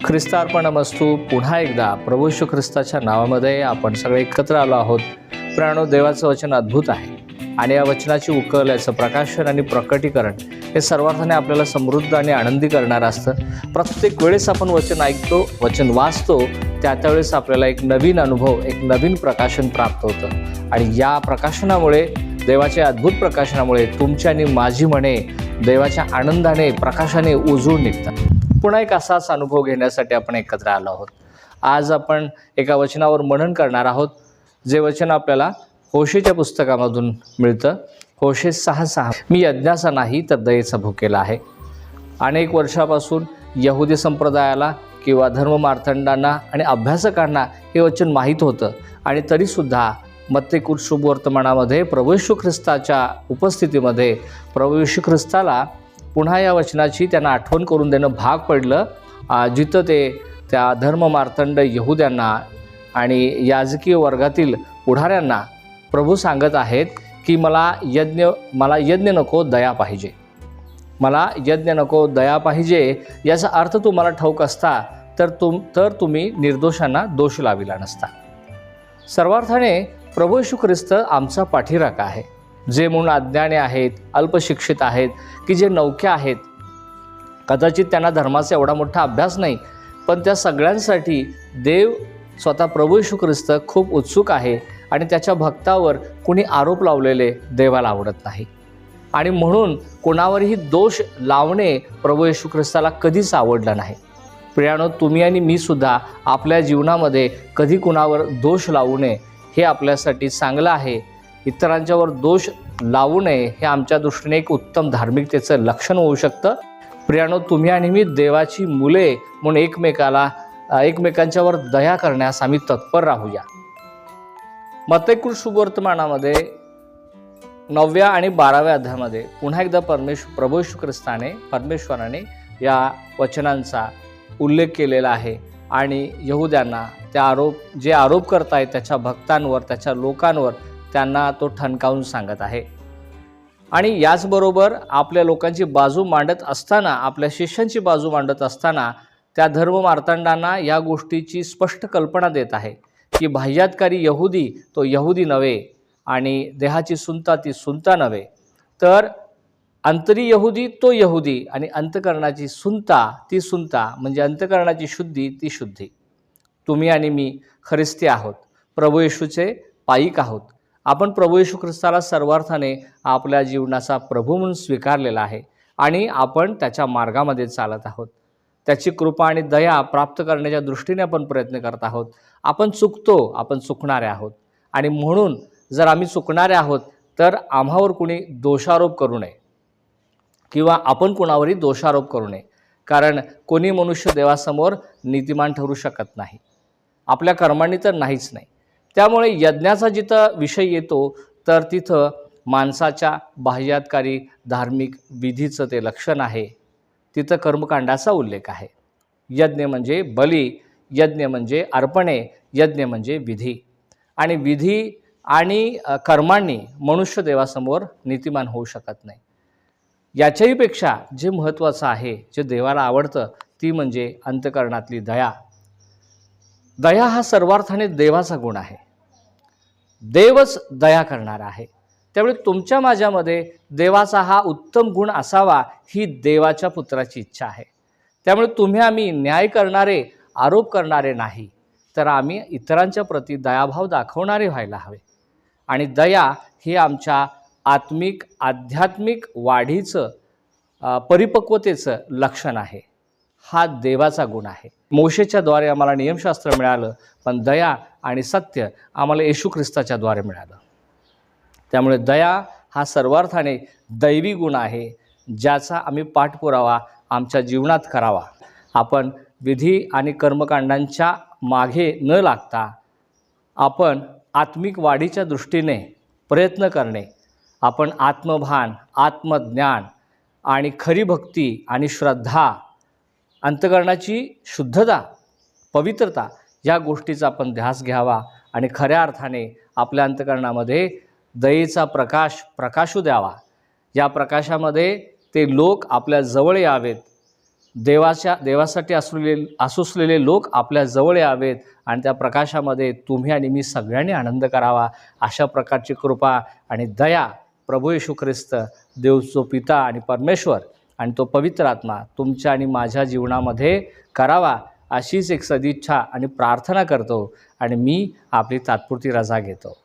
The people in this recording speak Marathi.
ख्रिस्तार्पणमस्तु. पुन्हा एकदा प्रभू येशू ख्रिस्ताच्या नावामध्ये आपण सगळे एकत्र आलो आहोत. प्राणो, देवाचं वचन अद्भुत आहे आणि या वचनाची उकल, याचं प्रकाशन आणि प्रकटीकरण हे सर्वार्थाने आपल्याला समृद्ध आणि आनंदी करणारं असतं. प्रत्येक वेळेस आपण वचन ऐकतो, वचन वाचतो, त्यावेळेस आपल्याला एक नवीन अनुभव, एक नवीन प्रकाशन प्राप्त होतं आणि या प्रकाशनामुळे, देवाच्या अद्भुत प्रकाशनामुळे तुमची आणि माझी मने देवाच्या आनंदाने, प्रकाशाने उजळून निघतात. पुन्हा एक असाच अनुभव घेण्यासाठी आपण एकत्र आलो आहोत. आज आपण एका वचनावर मनन करणार आहोत, जे वचन आपल्याला होशेच्या पुस्तकामधून मिळतं. होशे 6:6. मी यज्ञाचा नाही तर दयेचा भुकेला आहे. अनेक वर्षापासून यहुदी संप्रदायाला किंवा धर्ममार्तंडांना आणि अभ्यासकांना हे वचन माहीत होतं आणि तरीसुद्धा मत्तेकृत शुभवर्तमानामध्ये प्रभू येशू ख्रिस्ताच्या उपस्थितीमध्ये प्रभू येशू ख्रिस्ताला पुन्हा या वचनाची त्यांना आठवण करून देणं भाग पडलं, जिथं ते त्या धर्ममार्तंड यहुद्यांना आणि याजकीय वर्गातील पुढाऱ्यांना प्रभू सांगत आहेत की मला यज्ञ नको, दया पाहिजे. मला यज्ञ नको, दया पाहिजे. याचा अर्थ तुम्हाला ठाऊक असता तर तुम्ही निर्दोषांना दोष लाविला नसता. सर्वार्थाने प्रभू येशू ख्रिस्त आमचा पाठीराखा आहे. जे म्हणून अज्ञानी आहेत, अल्पशिक्षित आहेत, की जे नवखे आहेत, कदाचित त्यांना धर्माचा एवढा मोठा अभ्यास नाही, पण त्या सगळ्यांसाठी देव स्वतः प्रभू येशू ख्रिस्त खूप उत्सुक आहे आणि त्याच्या भक्तावर कुणी आरोप लावलेले देवाला आवडत नाही. आणि म्हणून कोणावरही दोष लावणे प्रभू येशू ख्रिस्ताला कधीच आवडलं नाही. प्रियानो, तुम्ही आणि मी सुद्धा आपल्या जीवनामध्ये कधी कुणावर दोष लावू नये, हे आपल्यासाठी चांगलं आहे. इतरांच्यावर दोष लावू नये हे आमच्या दृष्टीने एक उत्तम धार्मिकतेचं लक्षण होऊ शकतं. प्रियानो, तुम्ही आणि मी देवाची मुले म्हणून एकमेकांच्यावर दया करण्यास आम्ही तत्पर राहूया. मत्तेकृत शुभवर्तमानामध्ये 9व्या आणि 12व्या अध्यायामध्ये पुन्हा एकदा प्रभू येशू ख्रिस्ताने, परमेश्वराने या वचनांचा उल्लेख केलेला आहे आणि यहुद्यांना जे आरोप करतायत त्याच्या भक्तांवर, त्याच्या लोकांवर, त्यांना तो ठणकावून सांगत आहे. आणि याचबरोबर आपल्या लोकांची बाजू मांडत असताना, आपल्या शिष्यांची बाजू मांडत असताना त्या धर्ममार्तंडांना या गोष्टीची स्पष्ट कल्पना देत आहे की बाह्यातकारी यहुदी तो यहुदी नव्हे आणि देहाची सुंता ती सुंता नव्हे, तर अंतरी यहुदी तो यहुदी आणि अंतःकरणाची सुंता ती सुंता, म्हणजे अंतःकरणाची शुद्धी ती शुद्धी. तुम्ही आणि मी ख्रिस्ती आहोत, प्रभू येशूचे पाईक आहोत. आपण प्रभू येशू ख्रिस्ताला सर्वार्थाने आपल्या जीवनाचा प्रभू म्हणून स्वीकारलेला आहे आणि आपण त्याच्या मार्गामध्ये चालत आहोत. त्याची कृपा आणि दया प्राप्त करण्याच्या दृष्टीने आपण प्रयत्न करत आहोत. आपण चुकतो, आपण चुकणारे आहोत आणि म्हणून जर आम्ही चुकणारे आहोत तर आम्हावर कुणी दोषारोप करू नये किंवा आपण कुणावरही दोषारोप करू नये, कारण कोणी मनुष्य देवासमोर नीतिमान ठरू शकत नाही, आपल्या कर्मांनी तर नाहीच नाही. त्यामुळे यज्ञाचा जिथं विषय येतो तर तिथं माणसाच्या बाह्यातकारी धार्मिक विधीचं ते लक्षण आहे. तिथं कर्मकांडाचा उल्लेख आहे. यज्ञ म्हणजे बली, यज्ञ म्हणजे अर्पणे, यज्ञ म्हणजे विधी. आणि विधी आणि कर्मांनी मनुष्य देवासमोर नीतिमान होऊ शकत नाही. याच्याही पेक्षा जे महत्त्वाचं आहे, जे देवाला आवडतं, ती म्हणजे अंतःकरणातली दया. दया हा सर्वार्थाने देवाचा गुण आहे. देवच दया करणारा आहे. त्यामुळे तुमच्या माझ्यामध्ये देवाचा हा उत्तम गुण असावा, ही देवाच्या पुत्राची इच्छा आहे. त्यामुळे तुम्ही आम्ही न्याय करणारे, आरोप करणारे नाही, तर आम्ही इतरांच्या प्रती दयाभाव दाखवणारे व्हायला हवे. आणि दया हे आमच्या आध्यात्मिक वाढीचं, परिपक्वतेचं लक्षण आहे. हा देवाचा गुण आहे. मोशेच्या द्वारे आम्हाला नियमशास्त्र मिळालं, पण दया आणि सत्य आम्हाला येशू ख्रिस्ताच्या द्वारे मिळालं. त्यामुळे दया हा सर्वार्थाने दैवी गुण आहे, ज्याचा आम्ही पाठपुरावा आमच्या जीवनात करावा. आपण विधी आणि कर्मकांडांच्या मागे न लागता आपण आत्मिक वाढीच्या दृष्टीने प्रयत्न करणे, आपण आत्मभान, आत्मज्ञान आणि खरी भक्ती आणि श्रद्धा, अंतःकरणाची शुद्धता, पवित्रता, या गोष्टीचा आपण ध्यास घ्यावा आणि खऱ्या अर्थाने आपल्या अंतःकरणामध्ये दयेचा प्रकाशू द्यावा. या प्रकाशामध्ये ते लोक आपल्या जवळ यावेत, देवासाठी आसुसलेले लोक आपल्या जवळ यावेत आणि त्या प्रकाशामध्ये तुम्ही आणि मी सगळ्यांनी आनंद करावा, अशा प्रकारची कृपा आणि दया प्रभू येशू ख्रिस्त, देव जो पिता आणि परमेश्वर आणि तो पवित्र आत्मा तुमच्या आणि माझ्या जीवनामध्ये करावा, अशीच एक सदिच्छा आणि प्रार्थना करतो आणि मी आपली तात्पुरती रजा घेतो.